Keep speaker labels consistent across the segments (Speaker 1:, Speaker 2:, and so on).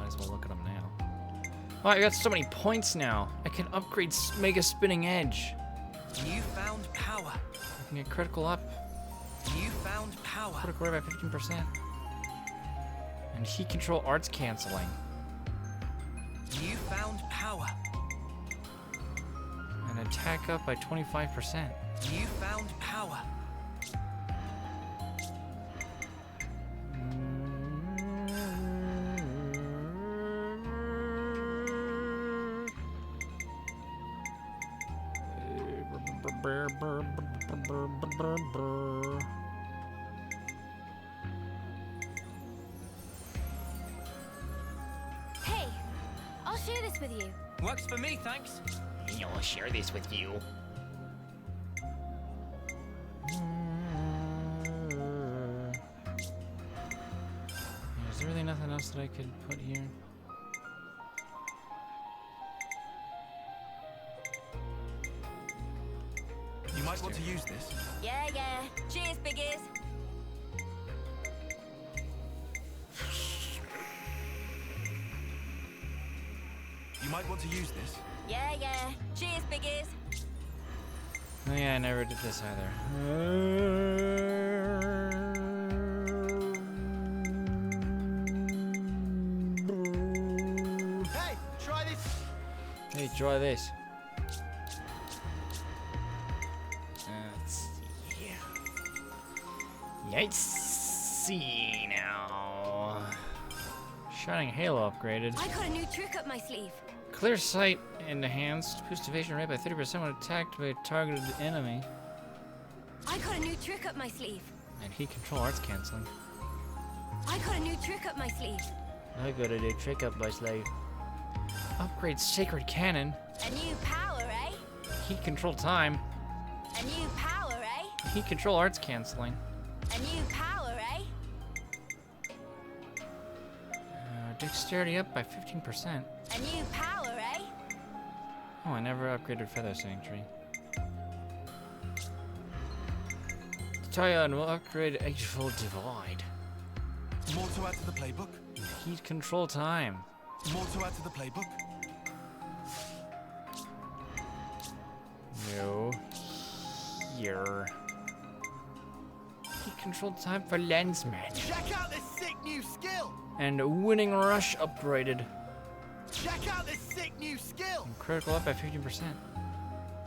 Speaker 1: Might as well look at them now. Oh, I got so many points now. I can upgrade Mega Spinning Edge.
Speaker 2: You found power.
Speaker 1: I can get critical up.
Speaker 2: You found power.
Speaker 1: Critical rate by 15%. And heat control arts canceling.
Speaker 2: You found power.
Speaker 1: And attack up by 25%.
Speaker 2: You found power.
Speaker 3: Hey, I'll share this with you.
Speaker 2: Works for me, thanks.
Speaker 4: I'll share this with you.
Speaker 1: Is there really nothing else that I could put here?
Speaker 2: You might want to use this.
Speaker 3: Yeah. Cheers, biggies.
Speaker 2: You might want to use this.
Speaker 3: Yeah. Cheers, biggies.
Speaker 1: Oh yeah, I never did this either.
Speaker 2: Hey, try this.
Speaker 1: Hey, try this. Let's see.
Speaker 4: Yikes. See now.
Speaker 1: Shining Halo upgraded.
Speaker 3: I got a new trick up my sleeve.
Speaker 1: Clear sight enhanced. Boost evasion rate by 30% when attacked by a targeted enemy.
Speaker 3: I got a new trick up my sleeve.
Speaker 1: And heat control arts canceling.
Speaker 3: I got a new trick up my sleeve.
Speaker 1: I got a new trick up my sleeve. Upgrade Sacred Cannon.
Speaker 3: A new power, eh?
Speaker 1: Heat control time.
Speaker 3: A new power, eh?
Speaker 1: Heat control arts canceling.
Speaker 3: A new power, eh?
Speaker 1: Dexterity up by 15%.
Speaker 3: A new power, eh?
Speaker 1: Oh, I never upgraded Feather Sanctuary. Tyon will upgrade Edgeful Divide.
Speaker 2: More to add to the playbook.
Speaker 1: Heat control time.
Speaker 2: More to add to the playbook.
Speaker 1: No. Here. Heat control time for Lensman.
Speaker 2: Check out this sick new skill.
Speaker 1: And Winning Rush upgraded.
Speaker 2: Check out this sick new skill.
Speaker 1: And critical up by 15%.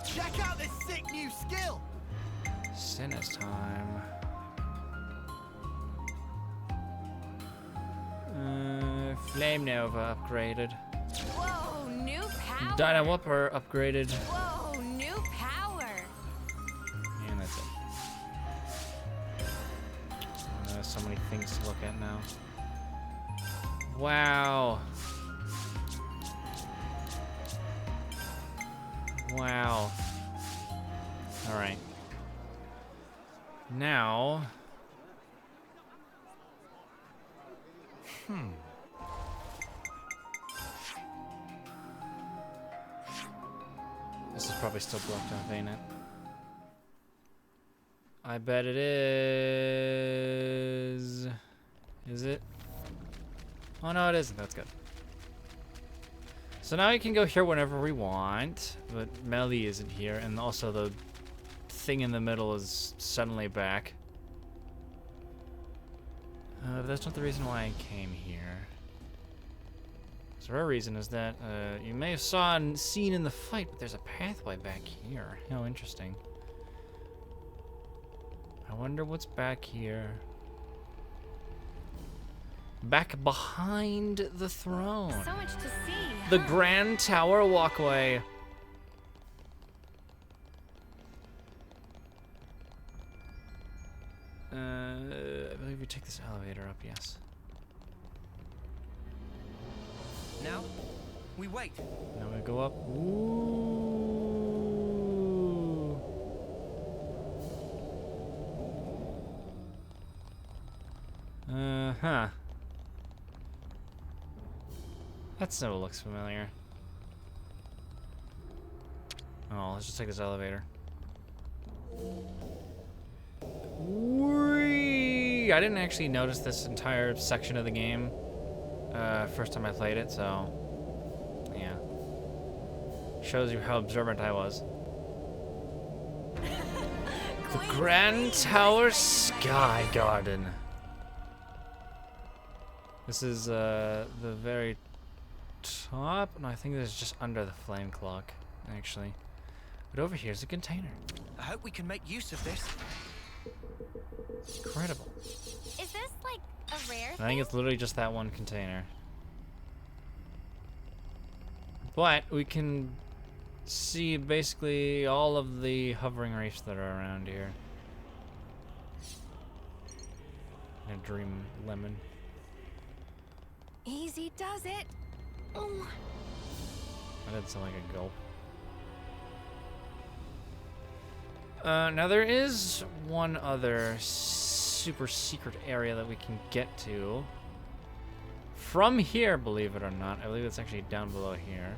Speaker 2: Check out this sick new skill.
Speaker 1: Sinus time. Flame Nova upgraded.
Speaker 3: Whoa, new power.
Speaker 1: Dyna Whopper upgraded.
Speaker 3: Whoa, new power.
Speaker 1: And that's it. Oh, there's so many things to look at now. Wow. Wow. Alright. Now... This is probably still blocked off, ain't it? I bet it is. Is it? Oh no, it isn't. That's good. So now we can go here whenever we want, but Melly isn't here, and also the thing in the middle is suddenly back. But that's not the reason why I came here. So our reason is that you may have seen in the fight, but there's a pathway back here. How interesting. I wonder what's back here. Back behind the throne.
Speaker 3: So much to see.
Speaker 1: The
Speaker 3: huh?
Speaker 1: Grand Tower Walkway. I believe we take this elevator up, yes.
Speaker 2: Now, we wait.
Speaker 1: Now we go up. Ooh. Uh-huh. That symbol looks familiar. Oh, let's just take this elevator. Whee! I didn't actually notice this entire section of the game First time I played it, so yeah. Shows you how observant I was. The Grand Tower Sky Garden. This is the very top. No, I think this is just under the flame clock, actually. But over here's a container.
Speaker 2: I hope we can make use of this.
Speaker 1: Incredible.
Speaker 3: Is this like a rare
Speaker 1: I
Speaker 3: thing?
Speaker 1: think it's literally just that one container. But we can see basically all of the hovering reefs that are around here. And a dream lemon.
Speaker 3: Easy does it. Oh.
Speaker 1: That didn't sound like a gulp. Now there is one other super secret area that we can get to from here, believe it or not. I believe it's actually down below here.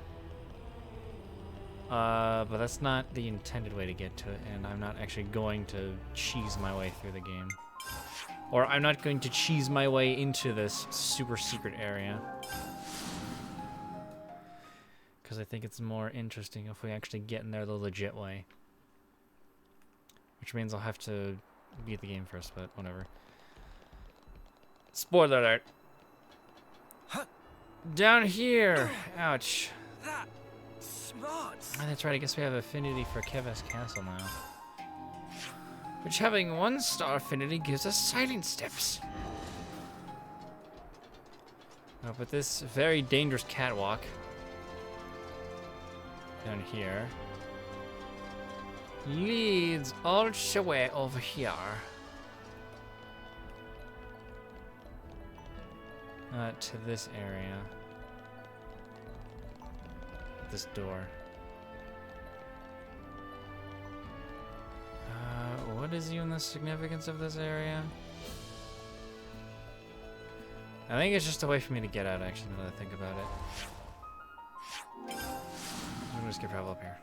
Speaker 1: But that's not the intended way to get to it, and I'm not actually going to cheese my way through the game. Or I'm not going to cheese my way into this super secret area. Because I think it's more interesting if we actually get in there the legit way. Which means I'll have to beat the game first, but whatever. Spoiler alert.
Speaker 2: Huh.
Speaker 1: Down here! Ouch.
Speaker 2: That smart.
Speaker 1: Oh, that's right, I guess we have affinity for Keves Castle now. Which having 1-star affinity gives us silent steps. Oh, but this very dangerous catwalk down here leads all the way over here. To this area. This door. What is even the significance of this area? I think it's just a way for me to get out, actually, now that I think about it. I'm just gonna travel up here.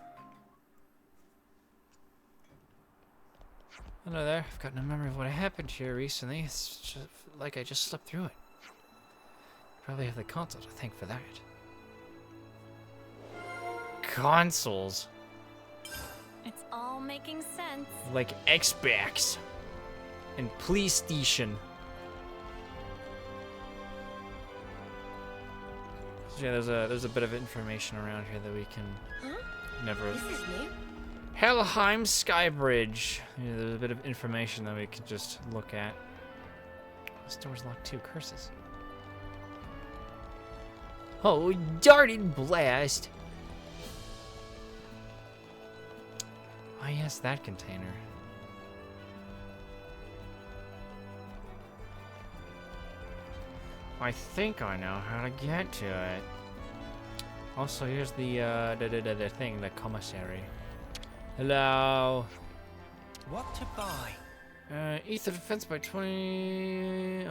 Speaker 1: Hello there. I've got no memory of what happened here recently. It's just like I just slept through it. Probably have the console to thank for that. Consoles?
Speaker 3: It's all making sense.
Speaker 1: Like Xbox and PlayStation. So yeah, there's a bit of information around here that we can never.
Speaker 3: This is new.
Speaker 1: Helheim Sky Bridge. Yeah, there's a bit of information that we can just look at. This door's locked too. Curses. Oh, darted blast! Oh yes, that container. I think I know how to get to it. Also, here's the thing, the commissary. Hello.
Speaker 2: What to buy?
Speaker 1: Ether defense by 20.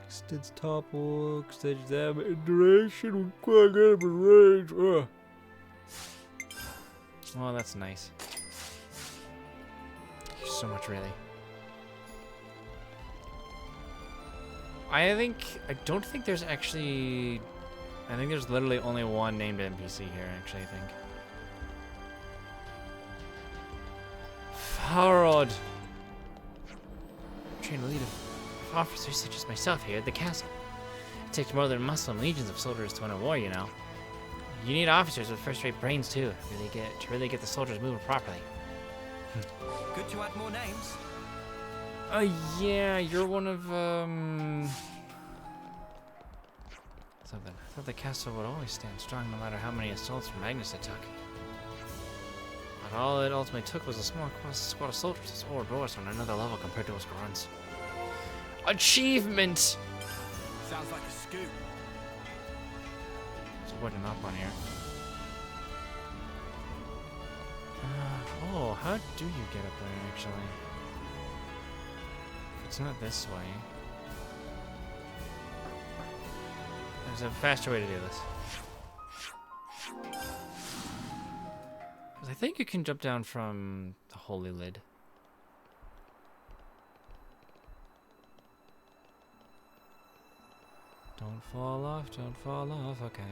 Speaker 1: Extends topple, extends damage duration with quick enemy range. Ugh. Well, that's nice. There's so much, really. I don't think there's actually. I think there's literally only one named NPC here, actually, I think. Farod! Train a lead of officers such as myself here at the castle. It takes more than muscle and legions of soldiers to win a war, you know. You need officers with first-rate brains, too, to really get the soldiers moving properly.
Speaker 2: Good to add more names.
Speaker 1: Yeah, you're one of, something. I thought the castle would always stand strong no matter how many assaults from Magnus it took. But all it ultimately took was a small squad of soldiers. This old doors on another level compared to us grunts. Achievement!
Speaker 2: Sounds like a scoop.
Speaker 1: There's a wooden up on here. Oh, how do you get up there, actually? It's not this way. There's a faster way to do this. 'Cause I think you can jump down from the holy lid. Don't fall off, don't fall off, okay.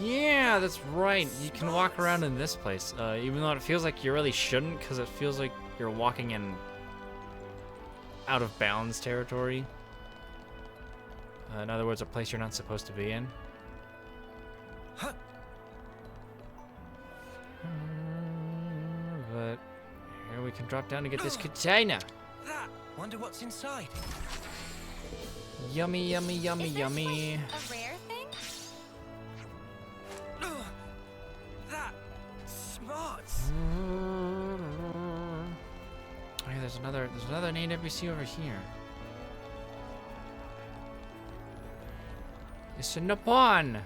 Speaker 1: Yeah, that's right. You can walk around in this place, even though it feels like you really shouldn't, because it feels like you're walking in out of bounds territory. In other words, a place you're not supposed to be in. But here we can drop down to get this container.
Speaker 2: That. Wonder what's inside.
Speaker 1: Yummy, yummy, yummy,
Speaker 3: Is this
Speaker 1: yummy.
Speaker 3: like a rare thing?
Speaker 2: That. Smarts.
Speaker 1: Oh yeah, there's another named NPC over here. It's a Nippon.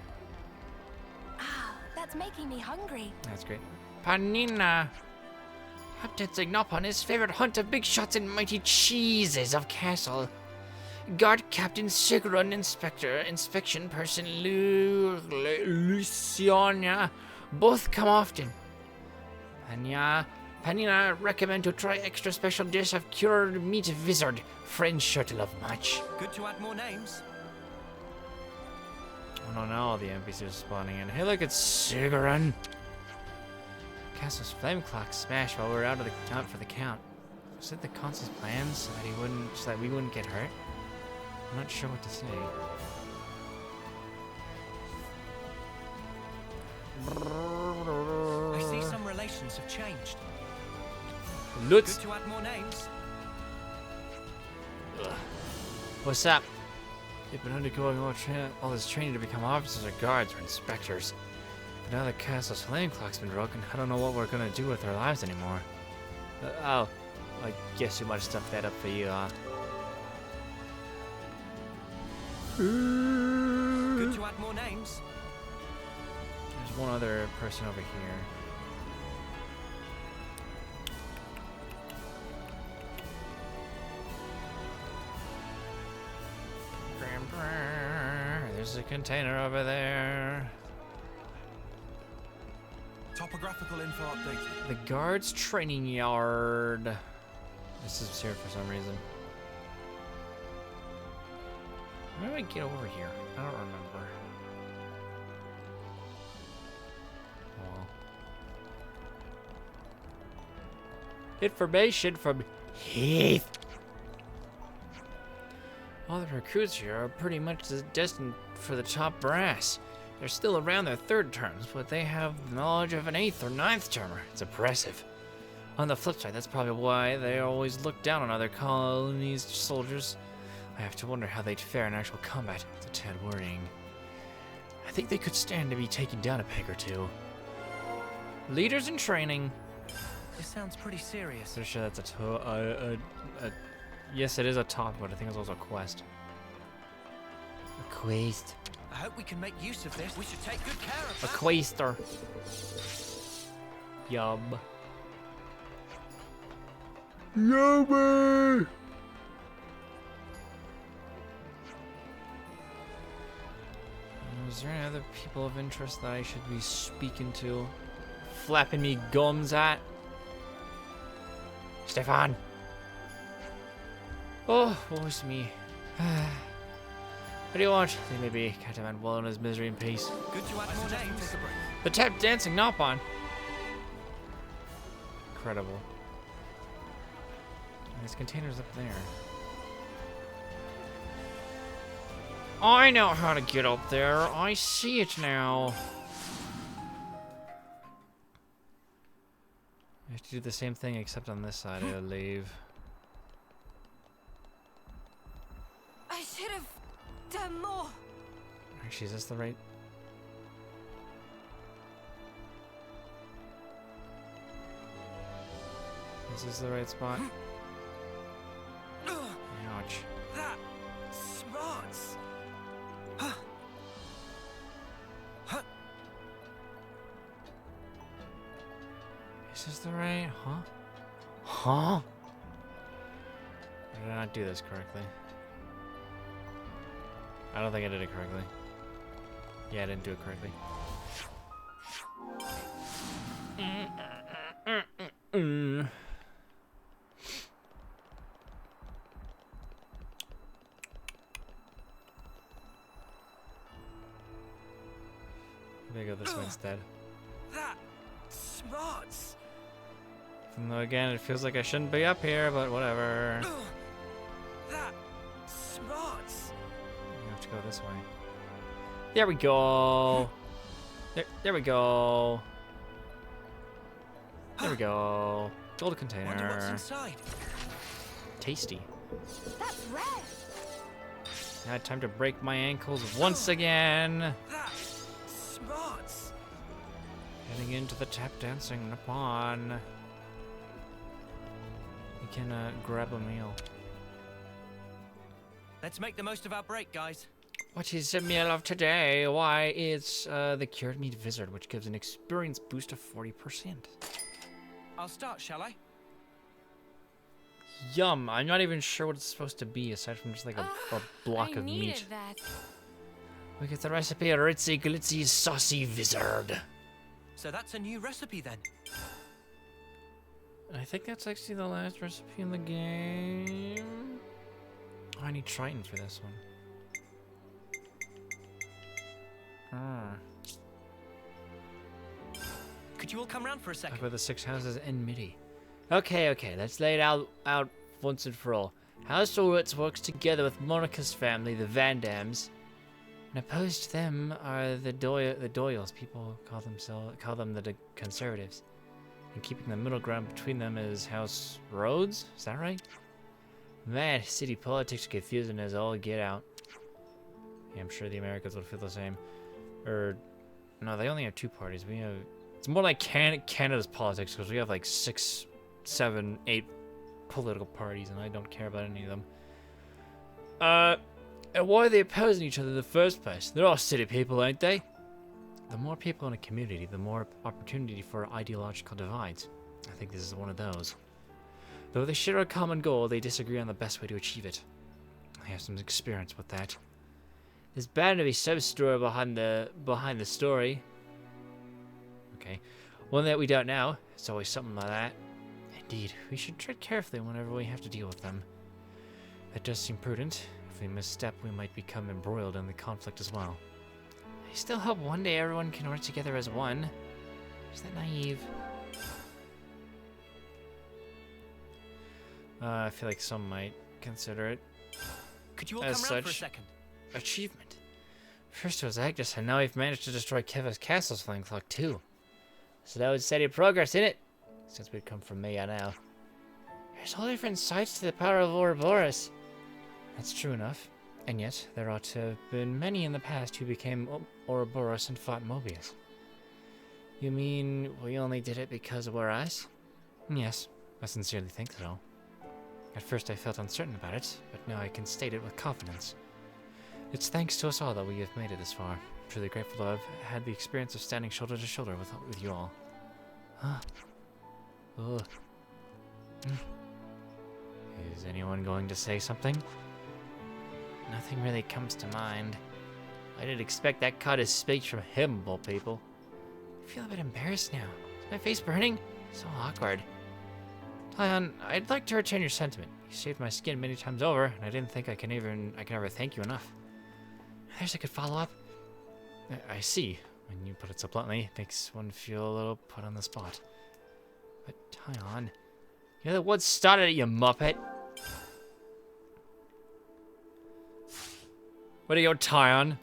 Speaker 3: Ah, that's making me hungry.
Speaker 1: That's great. Panina. Captain Xenoblade, his favorite hunt of big shots and mighty cheeses of castle. Guard Captain Sigrun, inspection person Luciana. Both come often. Panina recommend to try extra special dish of cured meat wizard. Friends sure to love much.
Speaker 2: Good to add more names.
Speaker 1: I don't know, the NPCs are spawning in. Hey, look, it's Sigrun. Castle's flame clock smashed while we were out for the count. Was it the consul's plans so that we wouldn't get hurt? I'm not sure what to say.
Speaker 2: I see some relations have changed.
Speaker 1: Lutz,
Speaker 2: Good to add more names.
Speaker 1: what's up? They've been undergoing all this training to become officers or guards or inspectors. But now the castle's flame clock's been broken, I don't know what we're gonna do with our lives anymore. Oh, I guess we might have stuffed that up for you, huh?
Speaker 2: Good to add more names.
Speaker 1: There's one other person over here. There's a container over there.
Speaker 2: Topographical info updated.
Speaker 1: The guards training yard. This is here for some reason. How do I get over here? I don't remember. Well. Information from Heath. All the recruits here are pretty much destined for the top brass. They're still around their third terms, but they have the knowledge of an eighth or ninth termer. It's impressive. On the flip side, that's probably why they always look down on other colonies' soldiers. I have to wonder how they'd fare in actual combat. It's a tad worrying. I think they could stand to be taken down a peg or two. Leaders in training.
Speaker 2: This sounds pretty serious.
Speaker 1: So sure that's yes, it is a top, but I think it's also a quest. A quest.
Speaker 2: I hope we can make use of this. We should take good care of
Speaker 1: A
Speaker 2: that.
Speaker 1: quaster. Yum. Yummy! Is there any other people of interest that I should be speaking to? Flapping me gums at? Stefan! Oh, woe's me. What do you want? They may be. Can't man wallow in his misery and peace.
Speaker 2: Good to add more names.
Speaker 1: The tap dancing Nopon. Incredible. And this container's up there. I know how to get up there. I see it now. I have to do the same thing except on this side, I believe.
Speaker 3: I should have done more.
Speaker 1: Actually, is this the right? Is this the right spot? Ouch.
Speaker 2: That. Smarts.
Speaker 1: Is this the right? Huh? Huh? Or did I not do this correctly? I don't think I did it correctly. Yeah, I didn't do it correctly. Maybe I go this way instead.
Speaker 2: That smarts.
Speaker 1: Even though, again, it feels like I shouldn't be up here, but whatever.
Speaker 2: That smarts.
Speaker 1: I have to go this way. There we go. There we go. There we go. Gold
Speaker 2: Wonder what's
Speaker 1: container.
Speaker 2: inside.
Speaker 1: Tasty.
Speaker 3: That's red.
Speaker 1: Now time to break my ankles once again.
Speaker 2: That smarts.
Speaker 1: Heading into the tap dancing Nippon. We can grab a meal.
Speaker 2: Let's make the most of our break, guys.
Speaker 1: What is the meal of today? Why, it's the cured meat vizard, which gives an experience boost of 40%.
Speaker 2: I'll start, shall I?
Speaker 1: Yum! I'm not even sure what it's supposed to be, aside from just like a block
Speaker 3: I
Speaker 1: of
Speaker 3: needed
Speaker 1: meat.
Speaker 3: that.
Speaker 1: We get the recipe: ritzy glitzy saucy vizard.
Speaker 2: So that's a new recipe then.
Speaker 1: I think that's actually the last recipe in the game. Oh, I need Triton for this one.
Speaker 2: Could you all come round for a
Speaker 1: Talk
Speaker 2: second?
Speaker 1: about the 6 houses in MIDI. Okay, let's lay it out once and for all. House Ulrich works together with Monica's family, the Van Dams. And opposed to them are the Doyles. People call them the Conservatives. And keeping the middle ground between them is House Rhodes. Is that right? Man, city politics are confusing as all get out. Yeah, I'm sure the Americans would feel the same. No, they only have 2 parties. We have. It's more like Canada's politics, because we have like 6, 7, 8 political parties, and I don't care about any of them. And why are they opposing each other in the first place? They're all city people, ain't they? The more people in a community, the more opportunity for ideological divides. I think this is one of those. Though they share a common goal, they disagree on the best way to achieve it. I have some experience with that. There's bound to be some story behind the story. Okay. One that we don't know. It's always something like that. Indeed, we should tread carefully whenever we have to deal with them. That does seem prudent. If we misstep, we might become embroiled in the conflict as well. I still hope one day everyone can work together as one. Is that naive? I feel like some might consider it
Speaker 2: Could you all
Speaker 1: as
Speaker 2: come round for a
Speaker 1: such.
Speaker 2: second?
Speaker 1: Achievement. First it was Agnes, and now we've managed to destroy Keva's castle's flame clock too. So that was steady progress, innit? Since we'd come from Maya now. There's all different sides to the power of Ouroboros. That's true enough. And yet, there ought to have been many in the past who became Ouroboros and fought Mobius. You mean we only did it because we're us? Yes, I sincerely think so. At first I felt uncertain about it, but now I can state it with confidence. It's thanks to us all that we have made it this far. I'm truly grateful to have had the experience of standing shoulder to shoulder with you all. Huh. Ugh. Is anyone going to say something? Nothing really comes to mind. I didn't expect that kind of speech from him, of all people. I feel a bit embarrassed now. Is my face burning? So awkward. Tyon, I'd like to return your sentiment. You saved my skin many times over, and I didn't think I can ever thank you enough. There's a good follow-up. I see. When you put it so bluntly, it makes one feel a little put on the spot. But Tyon, you're the one started it, you muppet. What are you, Tyon?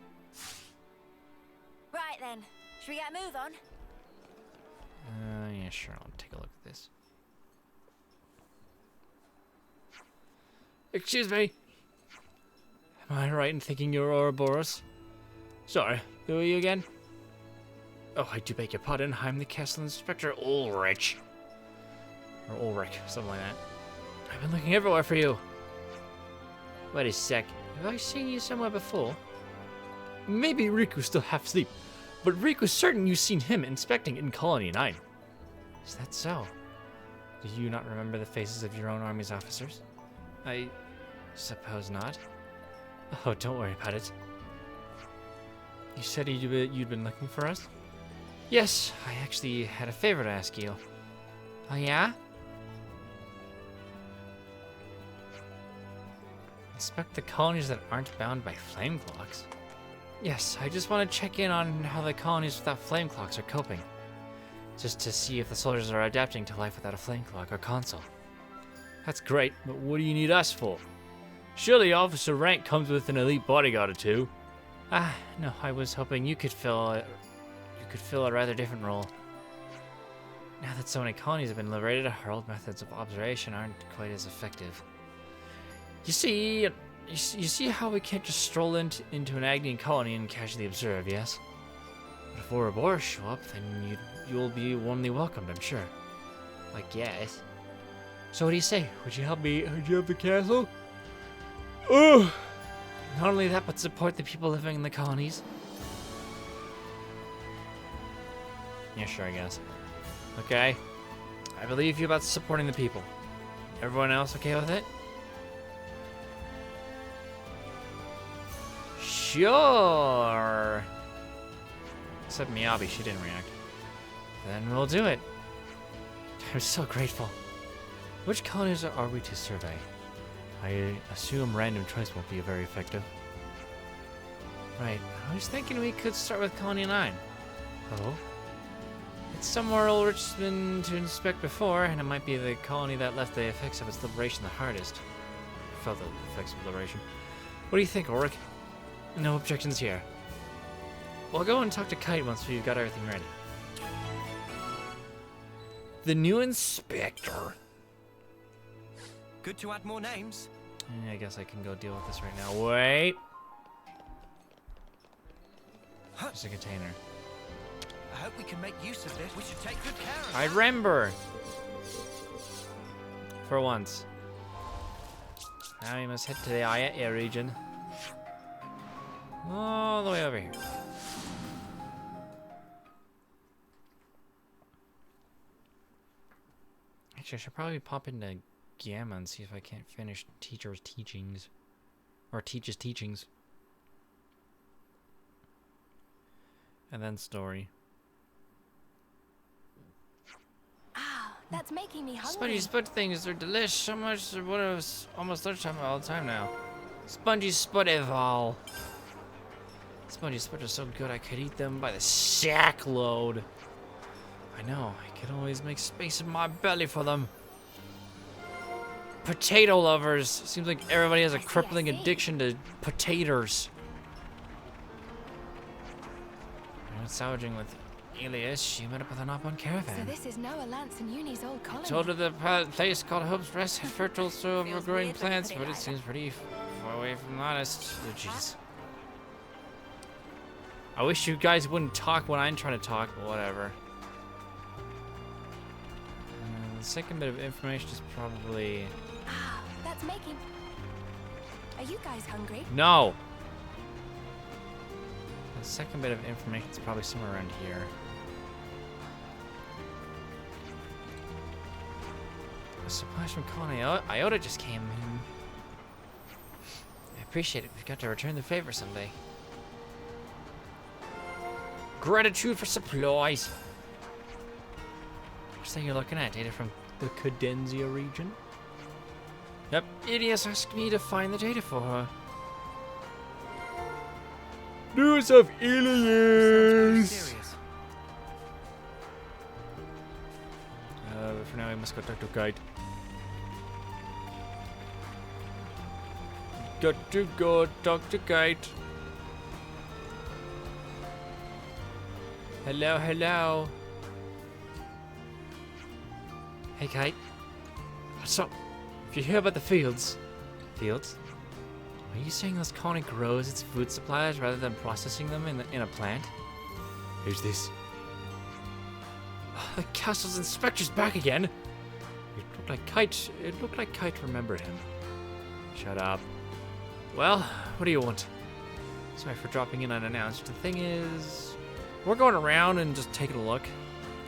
Speaker 3: Right then. Should we get a move on?
Speaker 1: Yeah, sure. I'll take a look at this. Excuse me. Am I right in thinking you're Ouroboros? Sorry, who are you again? Oh, I do beg your pardon. I'm the Castle Inspector Ulrich. Or Ulrich, something like that. I've been looking everywhere for you. Wait a sec. Have I seen you somewhere before? Maybe Riku's still half asleep, but Riku's certain you've seen him inspecting in Colony 9. Is that so? Do you not remember the faces of your own army's officers? I suppose not. Oh, don't worry about it. You said you'd been looking for us? Yes, I actually had a favor to ask you. Oh yeah? Inspect the colonies that aren't bound by flame clocks. Yes, I just want to check in on how the colonies without flame clocks are coping. Just to see if the soldiers are adapting to life without a flame clock or console. That's great, but what do you need us for? Surely officer rank comes with an elite bodyguard or two. Ah, no, I was hoping you could fill a rather different role. Now that so many colonies have been liberated, our old methods of observation aren't quite as effective. You see how we can't just stroll into an Agnian colony and casually observe, yes? But if Ouroboros show up, then you'll be warmly welcomed, I'm sure. I guess. So what do you say? Would you help me hijack the castle? Ugh! Not only that, but support the people living in the colonies. Yeah, sure, I guess. Okay. I believe you about supporting the people. Everyone else okay with it? Sure! Except Miyabi, she didn't react. Then we'll do it. I'm so grateful. Which colonies are we to survey? I assume random choice won't be very effective. Right, I was thinking we could start with Colony 9. Oh? It's somewhere Ulrich's been to inspect before, and it might be the colony that left the effects of its liberation the hardest. Felt the effects of liberation. What do you think, Ulrich? No objections here. We'll go and talk to Kite once we've got everything ready. The new inspector.
Speaker 2: Good to add more names.
Speaker 1: Yeah, I guess I can go deal with this right now. Wait. There's a container.
Speaker 2: I hope we can make use of this. We should take good care of
Speaker 1: I
Speaker 2: it.
Speaker 1: remember. For once. Now we must head to the Ayetya region. All the way over here. Actually, I should probably pop into Gamma and see if I can't finish Teacher's teachings. Or Teach's teachings. And then story.
Speaker 3: That's making me hungry.
Speaker 1: Spongy spud things are delish. So much that what it was almost lunchtime all the time now. Spongy spud eval. Spongy spud are so good I could eat them by the sack load. I know, I can always make space in my belly for them. Potato lovers. Seems like everybody has a crippling addiction to potatoes. I went salvaging with Elias. She met up with an up-on caravan.
Speaker 3: So this is Noah Lance and Uni's old colony.
Speaker 1: Told her the place called Hope's Rest had fertile soil for growing plants, but it seems pretty far away from honest. Oh, jeez. I wish you guys wouldn't talk when I'm trying to talk, but whatever. The second bit of information is probably...
Speaker 3: That's making... Are you guys hungry?
Speaker 1: No! The second bit of information is probably somewhere around here. A supplies from Colony Iota just came in. I appreciate it. We've got to return the favor someday. Gratitude for supplies. What's that you're looking at? Data from the Cadenzia region? Yep. Idias asked me to find the data for her. News of
Speaker 2: Sounds pretty
Speaker 1: Ilias!
Speaker 2: serious.
Speaker 1: But for now, I must go talk to Kite. Got to go talk to Kite. Hello, hello. Hey, Kite. What's up? If you hear about the fields... Fields? Are you saying this colony grows its food supplies rather than processing them in a plant? Who's this? The castle's inspector's back again. It looked like Kite remembered him. Shut up. Well, what do you want? Sorry for dropping in unannounced. The thing is, we're going around and just taking a look.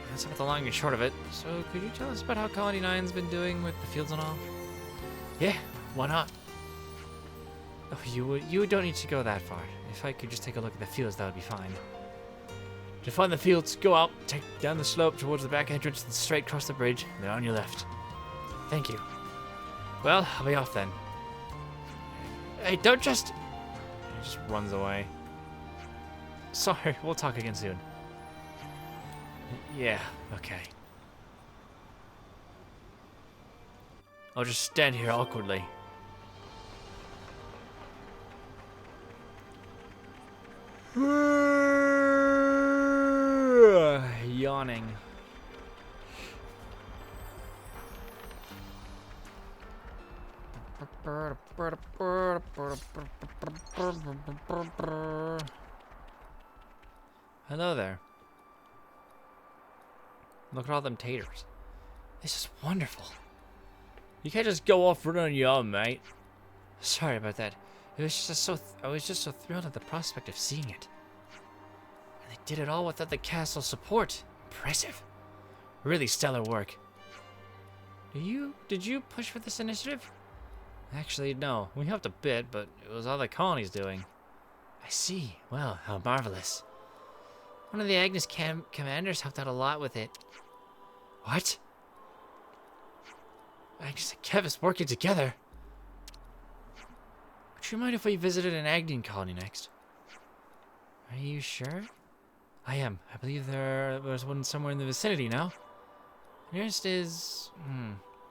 Speaker 1: That's about the long and short of it. So could you tell us about how Colony 9's been doing with the fields and all? Yeah, why not? Oh, you don't need to go that far. If I could just take a look at the fields, that would be fine. To find the fields, go out, take down the slope towards the back entrance, and straight across the bridge. They're on your left. Thank you. Well, I'll be off then. Hey, don't just... He just runs away. Sorry, we'll talk again soon. Yeah, okay. I'll just stand here awkwardly. Yawning. Hello there. Look at all them taters. This is wonderful. You can't just go off running on your own, mate. Sorry about that. It was just I was just so thrilled at the prospect of seeing it. And they did it all without the castle's support. Impressive. Really stellar work. Did you push for this initiative? Actually, no. We helped a bit, but it was all the colony's doing. I see. Well, how marvelous. One of the Agnes commanders helped out a lot with it. What? Agnes and Kevis working together? Would you mind if we visited an Agnian colony next? Are you sure? I am. I believe there's one somewhere in the vicinity now. Nearest is...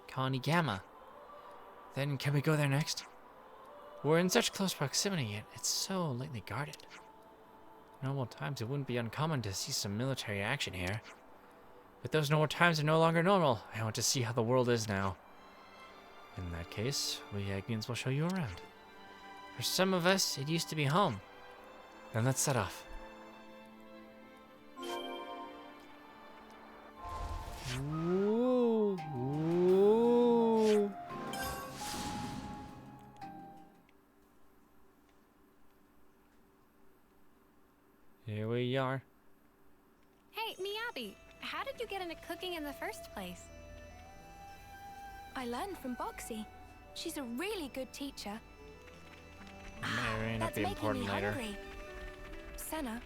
Speaker 1: Colony Gamma. Then can we go there next? We're in such close proximity, yet it's so lightly guarded. In normal times, it wouldn't be uncommon to see some military action here. But those normal times are no longer normal. I want to see how the world is now. In that case, we Agnians will show you around. For some of us, it used to be home. Then let's set off. Ooh, ooh. Here we are.
Speaker 3: Hey, Miyabi, how did you get into cooking in the first place? I learned from Boxy. She's a really good teacher.
Speaker 1: May not
Speaker 3: That's
Speaker 1: be
Speaker 3: making
Speaker 1: important
Speaker 3: me
Speaker 1: later.
Speaker 3: hungry. Senna,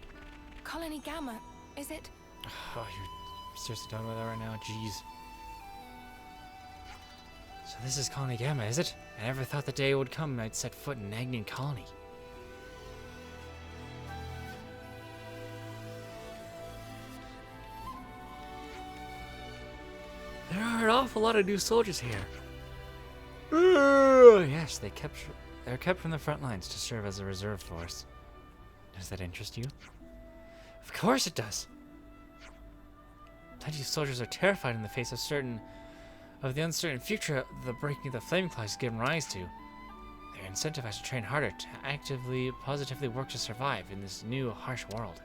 Speaker 3: Colony Gamma, is it?
Speaker 1: Oh, you're seriously talking about that right now? Jeez. So this is Colony Gamma, is it? I never thought the day would come I'd set foot in an Agnian colony. There are an awful lot of new soldiers here. Yes, they're kept from the front lines to serve as a reserve force. Does that interest you? Of course it does. Plenty of soldiers are terrified in the face of the uncertain future the breaking of the flame clouds has given rise to. They're incentivized to train harder, to positively work to survive in this new, harsh world.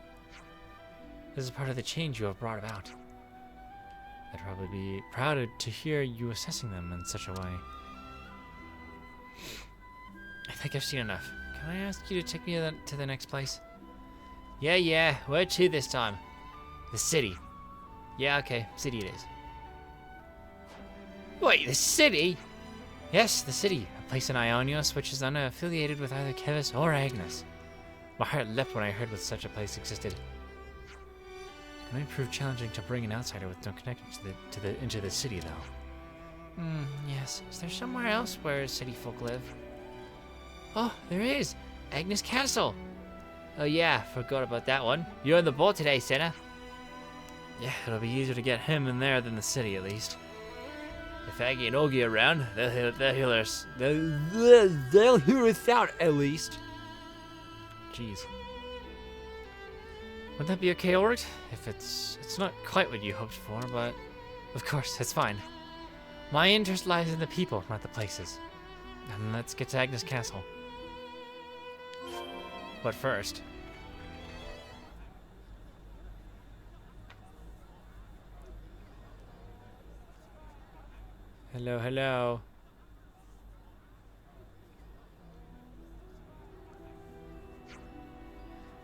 Speaker 1: This is part of the change you have brought about. I'd probably be proud to hear you assessing them in such a way. I think I've seen enough. Can I ask you to take me to the next place? Yeah, where to this time? The city. Yeah, okay, city it is. Wait, the city? Yes, the city. A place in Ionios which is unaffiliated with either Kevis or Agnes. My heart leapt when I heard that such a place existed. It might prove challenging to bring an outsider with no connection into the city, though. Yes. Is there somewhere else where city folk live? Oh, there is! Agnes Castle! Oh yeah, forgot about that one. You're on the boat today, Senna. Yeah, it'll be easier to get him in there than the city, at least. If Aggie and Ogie are around, they'll hear us out, at least. Jeez. Would that be okay, Ulrich? If it's not quite what you hoped for, but of course, it's fine. My interest lies in the people, not the places. And let's get to Agnes Castle. But first... Hello, hello.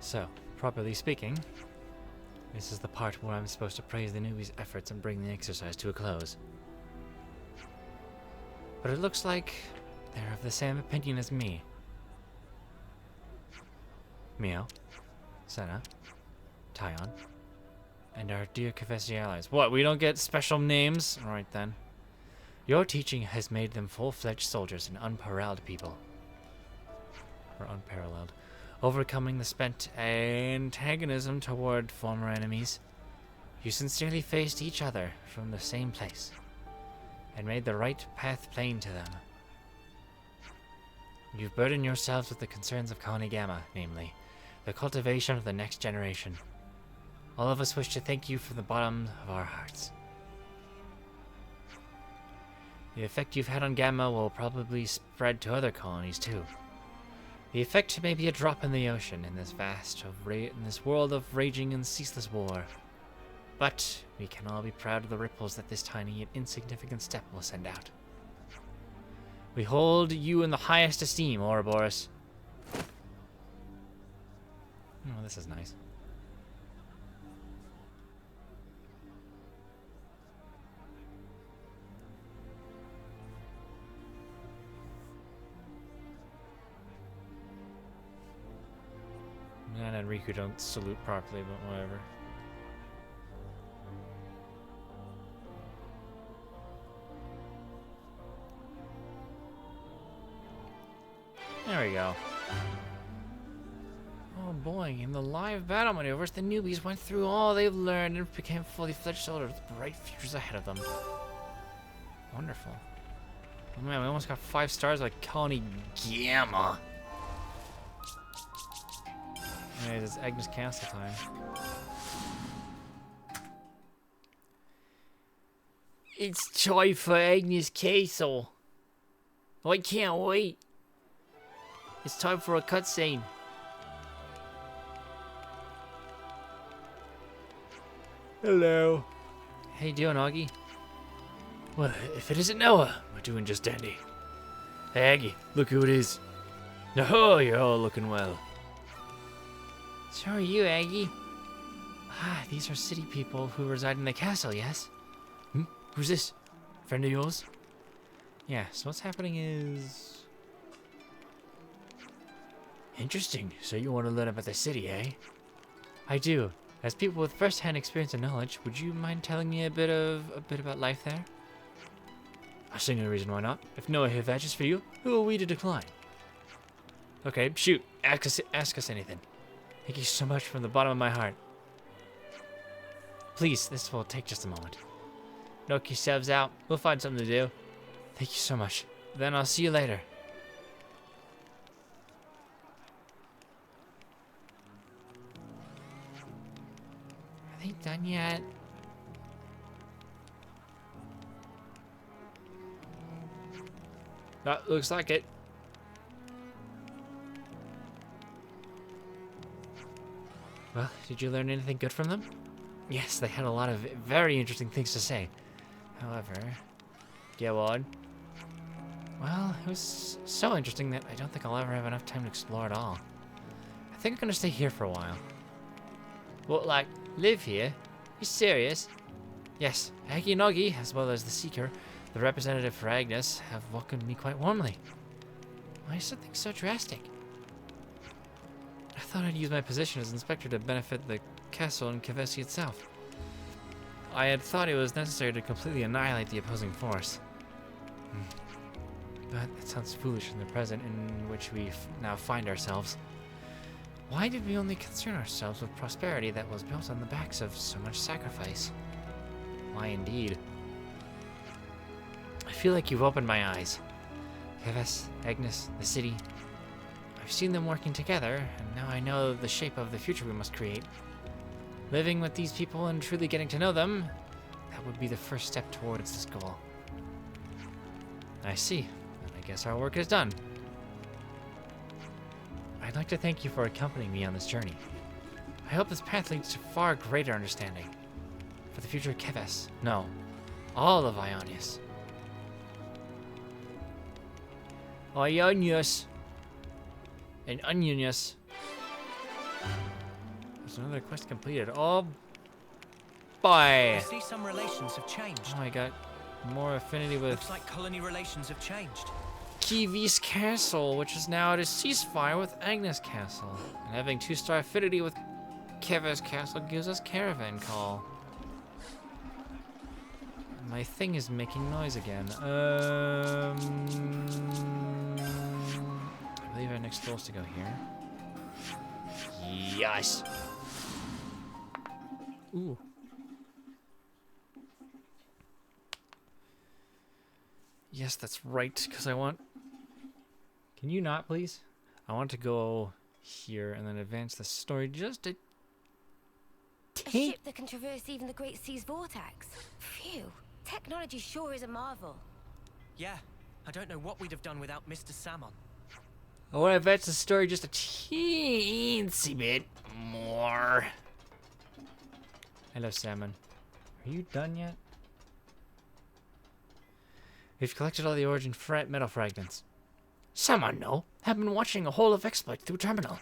Speaker 1: So, properly speaking, this is the part where I'm supposed to praise the newbies' efforts and bring the exercise to a close. But it looks like they're of the same opinion as me. Mio, Senna, Tyon, and our dear Kevesi allies. What, we don't get special names? Alright then. Your teaching has made them full-fledged soldiers and unparalleled people. Or unparalleled. overcoming the spent antagonism toward former enemies. You sincerely faced each other from the same place and made the right path plain to them. You've burdened yourselves with the concerns of Colony Gamma, namely, the cultivation of the next generation. All of us wish to thank you from the bottom of our hearts. The effect you've had on Gamma will probably spread to other colonies too. The effect may be a drop in the ocean in this world of raging and ceaseless war. But we can all be proud of the ripples that this tiny yet insignificant step will send out. We hold you in the highest esteem, Ouroboros. Oh, this is nice. Man and Riku don't salute properly, but whatever. There we go. Oh boy, in the live battle maneuvers, the newbies went through all they've learned and became fully fledged soldiers with bright futures ahead of them. Wonderful. Oh man, we almost got 5 stars like Colony Gamma. Anyways, it's Agnes Castle time. It's time for Agnes Castle. I can't wait. It's time for a cutscene. Hello. How you doing, Augie? Well, if it isn't Noah, we're doing just dandy. Hey, Aggie, look who it is. Oh, you're all looking well. So are you, Aggie. Ah, these are city people who reside in the castle, yes? Who's this? Friend of yours? Yeah, so what's happening is... Interesting. So you want to learn about the city, eh? I do. As people with first-hand experience and knowledge, would you mind telling me a bit about life there? I see no reason why not. If Noah here vouches for you, who are we to decline? Okay, shoot. Ask us anything. Thank you so much from the bottom of my heart. Please, this will take just a moment. Knock yourselves out. We'll find something to do. Thank you so much. Then I'll see you later. Are they done yet? That looks like it. Well, did you learn anything good from them? Yes, they had a lot of very interesting things to say. However, go on. Well, it was so interesting that I don't think I'll ever have enough time to explore it all. I think I'm gonna stay here for a while. What, like, live here? You serious? Yes, Aggie and Augie, as well as the Seeker, the representative for Agnes, have welcomed me quite warmly. Why is something so drastic? I thought I'd use my position as inspector to benefit the castle and Kevesi itself. I had thought it was necessary to completely annihilate the opposing force. But that sounds foolish in the present in which we now find ourselves. Why did we only concern ourselves with prosperity that was built on the backs of so much sacrifice? Why indeed? I feel like you've opened my eyes. Keves, Agnes, the city. I've seen them working together, and now I know the shape of the future we must create. Living with these people and truly getting to know them, that would be the first step towards this goal. I see. And I guess our work is done. I'd like to thank you for accompanying me on this journey. I hope this path leads to far greater understanding. For the future of Keves. No. All of Ionius. Ionius. And Onionius. There's another quest completed. Oh, boy.
Speaker 2: I see some relations have changed.
Speaker 1: Oh, I got more affinity with
Speaker 2: Looks like colony relations have changed.
Speaker 1: Kiwi's Castle, which is now at a ceasefire with Agnes Castle. And having 2-star affinity with Keves Castle gives us Caravan Call. My thing is making noise again. I believe our next goal is to go here.
Speaker 4: Yes.
Speaker 1: Ooh. Yes, that's right, because I want... Can you not, please? I want to go here and then advance the story just a
Speaker 5: A ship that can traverse even the Great Sea's vortex. Phew. Technology sure is a marvel.
Speaker 2: Yeah, I don't know what we'd have done without Mr. Salmon.
Speaker 1: I want to advance the story just a teensy bit
Speaker 4: More.
Speaker 1: Hello, Salmon. Are you done yet? We've collected all the origin metal fragments.
Speaker 4: Someone know. Have been watching a whole of exploit through terminal.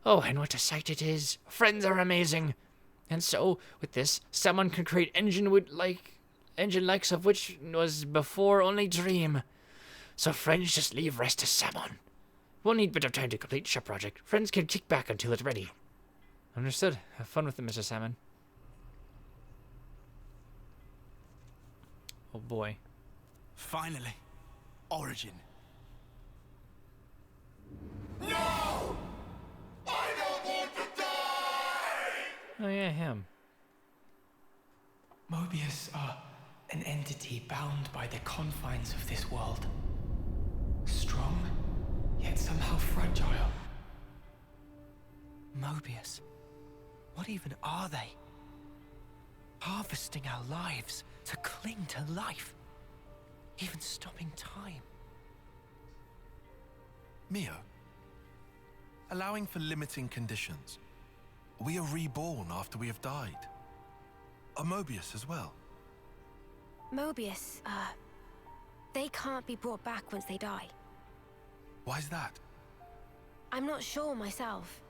Speaker 4: Oh, and what a sight it is. Friends are amazing. And so, with this, someone can create engine likes of which was before only dream. So friends just leave rest to Salmon. We'll need bit of time to complete ship project. Friends can kick back until it's ready.
Speaker 1: Understood. Have fun with it, Mr. Salmon. Oh boy.
Speaker 2: Finally. Origin.
Speaker 1: Oh yeah, him.
Speaker 6: Mobius are an entity bound by the confines of this world. Strong, yet somehow fragile.
Speaker 2: Mobius. What even are they? Harvesting our lives to cling to life. Even stopping time.
Speaker 7: Mio, allowing for limiting conditions. We are reborn after we have died. A Mobius as well.
Speaker 5: Mobius, they can't be brought back once they die.
Speaker 7: Why's that?
Speaker 5: I'm not sure myself.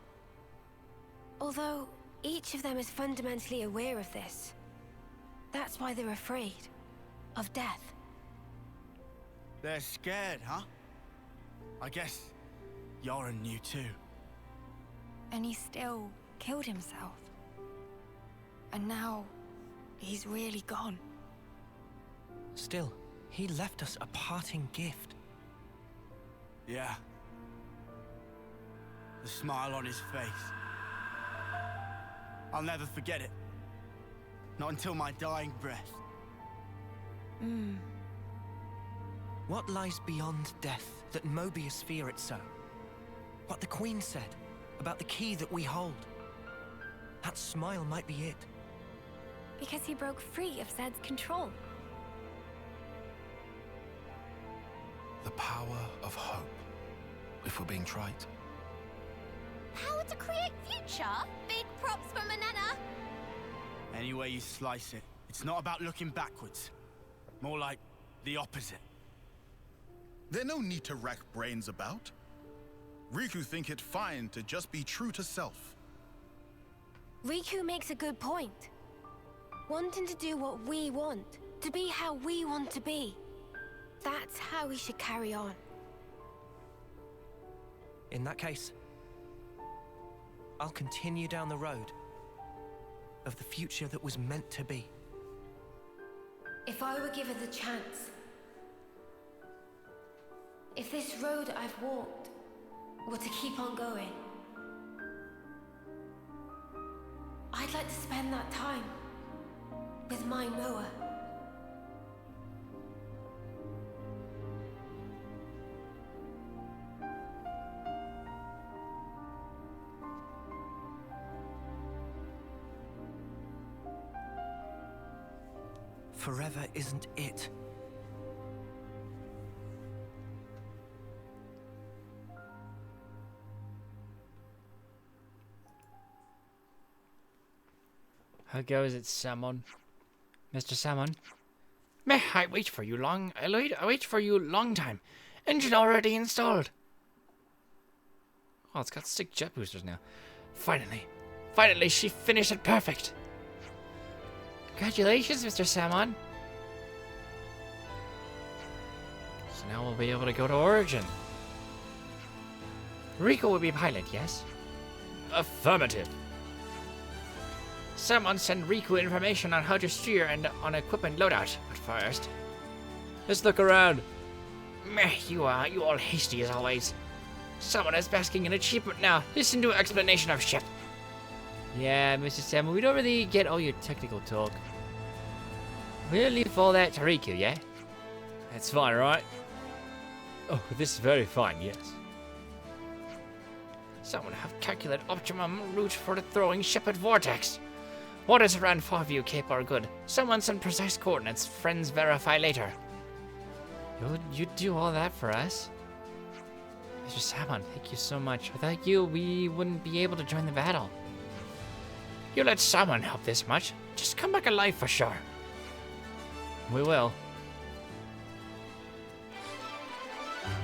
Speaker 5: Although, each of them is fundamentally aware of this. That's why they're afraid. Of death.
Speaker 8: They're scared, huh? I guess Yoren knew too.
Speaker 3: And he still killed himself. And now, he's really gone.
Speaker 2: Still, he left us a parting gift.
Speaker 8: Yeah. The smile on his face. I'll never forget it. Not until my dying breath.
Speaker 2: What lies beyond death that Mobius fear it so? What the Queen said about the key that we hold. That smile might be it.
Speaker 3: Because he broke free of Zed's control.
Speaker 7: The power of hope, if we're being trite.
Speaker 5: Power to create future? Big props for Manana.
Speaker 8: Any way you slice it, it's not about looking backwards. More like the opposite.
Speaker 9: There's no need to rack brains about. Riku think it fine to just be true to self.
Speaker 5: Riku makes a good point. Wanting to do what we want, to be how we want to be. That's how we should carry on.
Speaker 2: In that case, I'll continue down the road of the future that was meant to be.
Speaker 5: If I were given the chance, if this road I've walked were to keep on going, I'd like to spend that time with my Noah.
Speaker 2: Forever isn't it.
Speaker 1: How goes it, Salmon? Mr. Salmon?
Speaker 4: Meh, I wait for you long. I wait for you long time. Engine already installed.
Speaker 1: Oh, it's got 6 jet boosters now.
Speaker 4: Finally, she finished it perfect.
Speaker 1: Congratulations, Mr. Salmon. So now we'll be able to go to Origin.
Speaker 4: Rico will be pilot, yes?
Speaker 1: Affirmative.
Speaker 4: Someone send Riku information on how to steer and on equipment loadout. But first,
Speaker 1: Let's look around.
Speaker 4: meh, you all hasty as always. Someone is basking in achievement now. Listen to explanation of ship.
Speaker 1: Yeah, Mr. Salmon, we don't really get all your technical talk. We'll leave all that to Riku, yeah? That's fine, right? Oh, this is very fine, yes.
Speaker 4: Someone have calculated optimum route for the throwing ship at Vortex. Waters around Farview Cape are good. Someone send precise coordinates. Friends verify later.
Speaker 1: You'd do all that for us? Mr. Salmon, thank you so much. Without you, we wouldn't be able to join the battle.
Speaker 4: You let someone help this much. Just come back alive for sure.
Speaker 1: We will.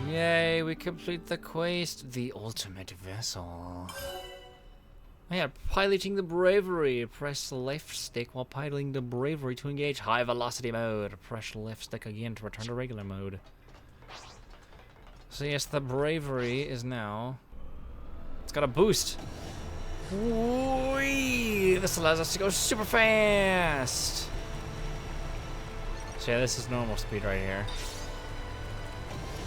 Speaker 1: Yay, we complete the quest. The ultimate vessel. Oh yeah, piloting the Bravery. Press left stick while piloting the Bravery to engage high velocity mode. Press left stick again to return to regular mode. So yes, the Bravery is now... It's got a boost. Whee! This allows us to go super fast. So yeah, this is normal speed right here.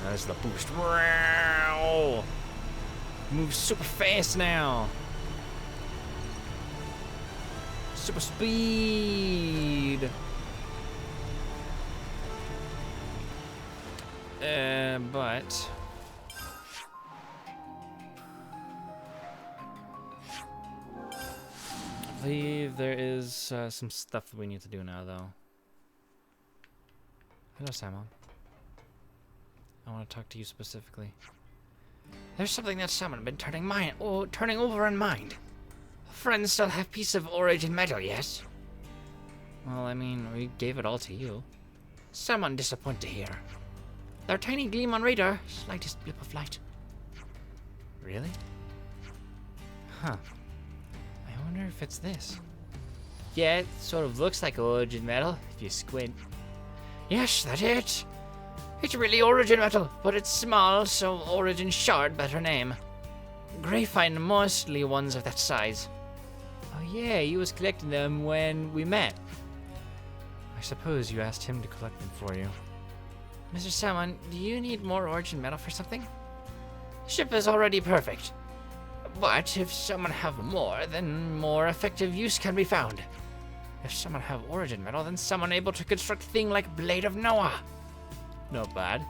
Speaker 1: There's the boost. Wow! Moves super fast now. Super speed. But I believe there is some stuff that we need to do now, though. Hello, Simon. I want to talk to you specifically.
Speaker 4: There's something that someone been turning over in mind. Friends still have piece of origin metal, yes?
Speaker 1: Well, I mean, we gave it all to you.
Speaker 4: Someone disappointed to hear. Their tiny gleam on radar, slightest blip of light.
Speaker 1: Really? Huh. I wonder if it's this. Yeah, it sort of looks like origin metal, if you squint.
Speaker 4: Yes, that's it. It's really origin metal, but it's small, so origin shard, better name. Gray find mostly ones of that size.
Speaker 1: Oh yeah, he was collecting them when we met. I suppose you asked him to collect them for you.
Speaker 4: Mr. Salmon, do you need more origin metal for something? Ship is already perfect. But if someone have more, then more effective use can be found. If someone have origin metal, then someone able to construct thing like Blade of Noah.
Speaker 1: Not bad.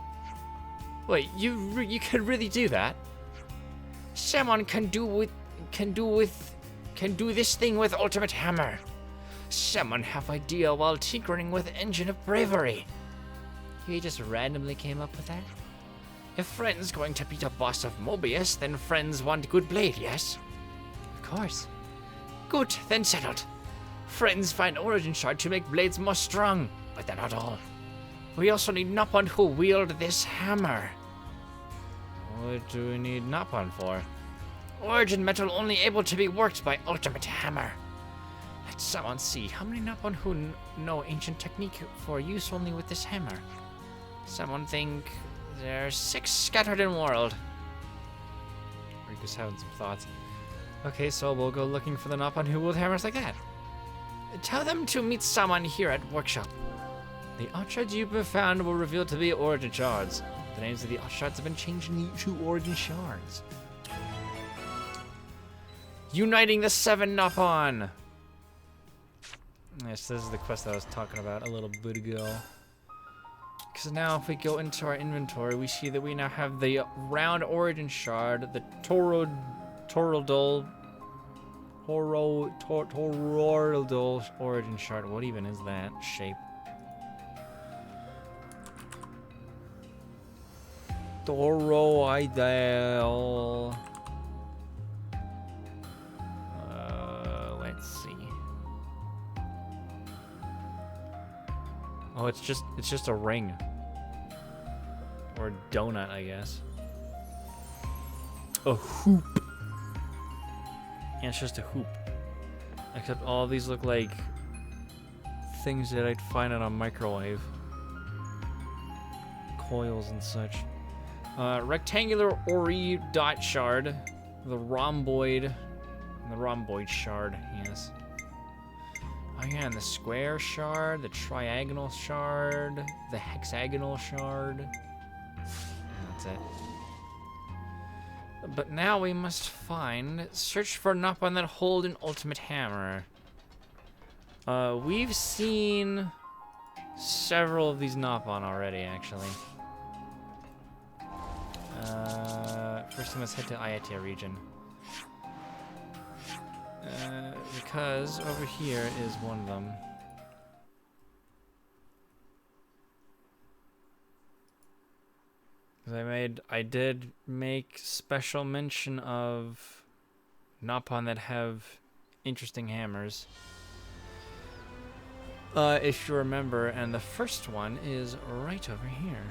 Speaker 1: Wait, you can really do that?
Speaker 4: Someone can do this thing with Ultimate Hammer. Someone have idea while tinkering with Engine of Bravery.
Speaker 1: He just randomly came up with that?
Speaker 4: If friends going to beat a boss of Mobius, then friends want good blade, yes?
Speaker 1: Of course.
Speaker 4: Good, then settled. Friends find origin shard to make blades more strong, but they're not all. We also need Noppon who wield this hammer.
Speaker 1: What do we need Noppon for?
Speaker 4: Origin metal only able to be worked by Ultimate Hammer. Let someone see how many Noppon who know ancient technique for use only with this hammer. Someone think there's 6 scattered in world.
Speaker 1: Riku's having some thoughts. Okay, so we'll go looking for the Noppon who wield hammers like that.
Speaker 4: Tell them to meet someone here at workshop.
Speaker 1: The art shards you've found will reveal to be origin shards. The names of the art shards have been changed to origin shards.
Speaker 4: Uniting the 7 Noppon.
Speaker 1: Yes, this is the quest that I was talking about a little bit ago. Because now if we go into our inventory, we see that we now have the round origin shard, the Toroidal origin shard. What even is that shape? Toroidal. Let's see. Oh, it's just a ring. Or a donut, I guess. A hoop. Yeah, it's just a hoop. Except all these look like things that I'd find in a microwave. Coils and such. Rectangular Ori dot shard. The rhomboid shard, yes. Oh yeah, and the square shard, the triagonal shard, the hexagonal shard. That's it. But now we must search for Napon that hold an ultimate hammer. We've seen several of these Napon already, actually. First, let's head to Ayatia region. Because over here is one of them. I did make special mention of Napon that have interesting hammers. If you remember, and the first one is right over here.